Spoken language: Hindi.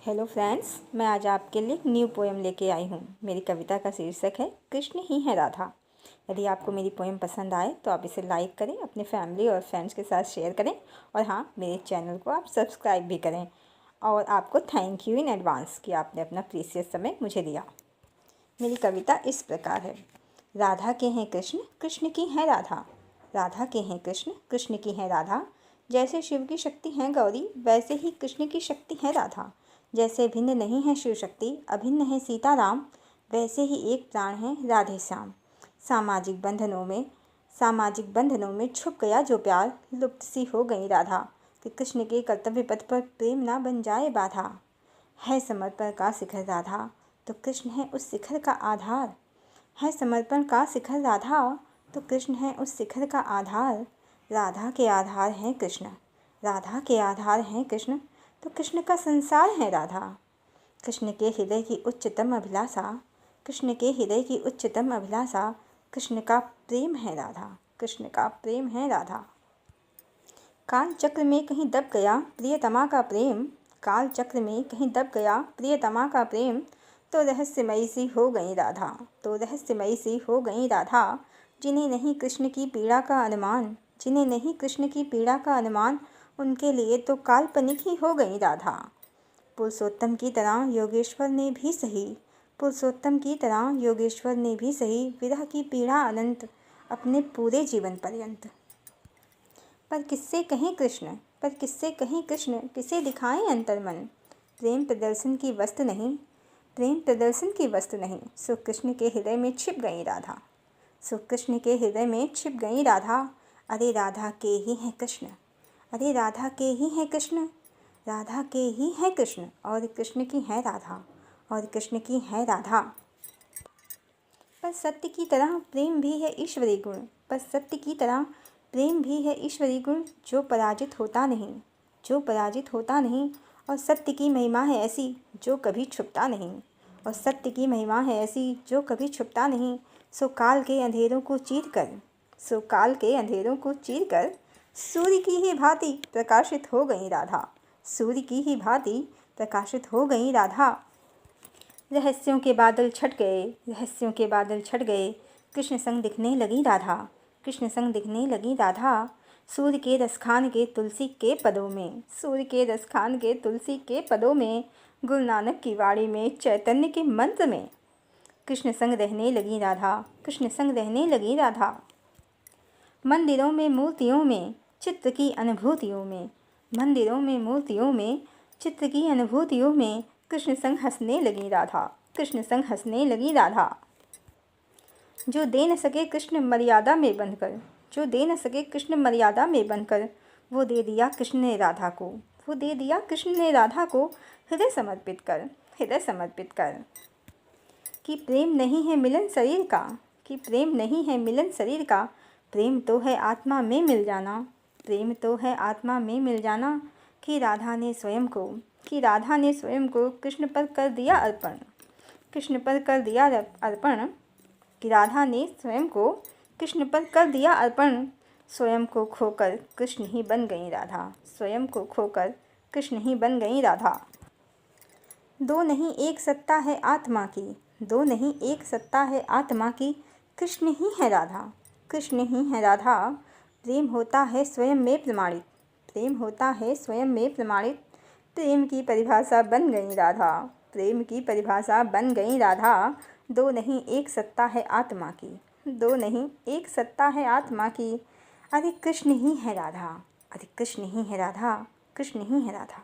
हेलो फ्रेंड्स, मैं आज आपके लिए एक न्यू पोएम लेके आई हूँ। मेरी कविता का शीर्षक है कृष्ण ही है राधा। यदि आपको मेरी पोएम पसंद आए तो आप इसे लाइक करें, अपने फैमिली और फ्रेंड्स के साथ शेयर करें और हाँ, मेरे चैनल को आप सब्सक्राइब भी करें। और आपको थैंक यू इन एडवांस कि आपने अपना प्रीशियस समय मुझे दिया। मेरी कविता इस प्रकार है। राधा के हैं कृष्ण, कृष्ण की है राधा। राधा के हैं कृष्ण, कृष्ण की है राधा। जैसे शिव की शक्ति है गौरी, वैसे ही कृष्ण की शक्ति है राधा। जैसे भिन्न नहीं है शिव शक्ति, अभिन्न है सीताराम, वैसे ही एक प्राण है राधे श्याम। सामाजिक बंधनों में छुप गया जो प्यार, लुप्त सी हो गई राधा। कि कृष्ण के कर्तव्य पथ पर प्रेम ना बन जाए बाधा। है समर्पण का शिखर राधा, तो कृष्ण है उस शिखर का आधार। है समर्पण का शिखर राधा, तो कृष्ण है उस शिखर का आधार। राधा के आधार हैं कृष्ण, राधा के आधार हैं कृष्ण, तो कृष्ण का संसार है राधा। कृष्ण के हृदय की उच्चतम अभिलाषा, कृष्ण के हृदय की उच्चतम अभिलाषा, कृष्ण का प्रेम है राधा, कृष्ण का प्रेम है राधा। काल चक्र में कहीं दब गया प्रियतमा का प्रेम, काल चक्र में कहीं दब गया प्रियतमा का प्रेम, तो रहस्यमयी सी हो गई राधा, तो रहस्यमयी सी हो गई राधा। जिन्हें नहीं कृष्ण की पीड़ा का अनुमान, जिन्हें नहीं कृष्ण की पीड़ा का अनुमान, उनके लिए तो काल्पनिक ही हो गई राधा। पुरुषोत्तम की तरह योगेश्वर ने भी सही, पुरुषोत्तम की तरह योगेश्वर ने भी सही, विरह की पीड़ा अनंत अपने पूरे जीवन पर्यंत। पर किससे कहें कृष्ण, पर किससे कहें कृष्ण, किसे दिखाएं अंतर्मन। प्रेम प्रदर्शन की वस्तु नहीं, प्रेम प्रदर्शन की वस्तु नहीं, सो कृष्ण के हृदय में छिप गई राधा, सो कृष्ण के हृदय में छिप गई राधा। अरे राधा के ही हैं कृष्ण, अरे राधा के ही हैं कृष्ण, राधा के ही हैं कृष्ण, और कृष्ण की है राधा, और कृष्ण की है राधा। पर सत्य की तरह प्रेम भी है ईश्वरी गुण, पर सत्य की तरह प्रेम भी है ईश्वरी गुण, जो पराजित होता नहीं, जो पराजित होता नहीं। और सत्य की महिमा है ऐसी जो कभी छुपता नहीं, और सत्य की महिमा है ऐसी जो कभी छुपता नहीं। सो काल के अंधेरों को चीर कर, सो काल के अंधेरों को चीर कर, सूर्य की ही भांति प्रकाशित हो गई राधा, सूर्य की ही भांति प्रकाशित हो गई राधा। रहस्यों के बादल छट गए, रहस्यों के बादल छट गए, कृष्ण संग दिखने लगी राधा, कृष्ण संग दिखने लगी राधा। सूर्य के रस खान के तुलसी के पदों में, सूर्य के रस खान के तुलसी के पदों में, गुरु नानक की वाणी में, चैतन्य के मंत्र में, कृष्ण संग रहने लगी राधा, कृष्ण संग रहने लगी राधा। मंदिरों में मूर्तियों में चित्र की अनुभूतियों में, मंदिरों में मूर्तियों में चित्र की अनुभूतियों में, कृष्ण संग हंसने लगी राधा, कृष्ण संग हंसने लगी राधा। जो दे न सके कृष्ण मर्यादा में बंधकर, जो दे न सके कृष्ण मर्यादा में बंधकर, वो दे दिया कृष्ण ने राधा को, वो दे दिया कृष्ण ने राधा को, हृदय समर्पित कर, हृदय समर्पित कर। कि प्रेम नहीं है मिलन शरीर का, कि प्रेम नहीं है मिलन शरीर का, प्रेम तो है आत्मा में मिल जाना, प्रेम तो है आत्मा में मिल जाना। कि राधा ने स्वयं को, कि राधा ने स्वयं को कृष्ण पर कर दिया अर्पण, कृष्ण पर कर दिया अर्पण। कि राधा ने स्वयं को कृष्ण पर कर दिया अर्पण, स्वयं को खोकर कृष्ण ही बन गई राधा, स्वयं को खोकर कृष्ण ही बन गई राधा। दो नहीं एक सत्ता है आत्मा की, दो नहीं एक सत्ता है आत्मा की, कृष्ण ही है राधा, कृष्ण ही है राधा। प्रेम होता है स्वयं में प्रमाणित, प्रेम होता है स्वयं में प्रमाणित, प्रेम की परिभाषा बन गई राधा, प्रेम की परिभाषा बन गई राधा। दो नहीं एक सत्ता है आत्मा की, दो नहीं एक सत्ता है आत्मा की, अरे कृष्ण ही है राधा, अरे कृष्ण ही है राधा, कृष्ण ही है राधा।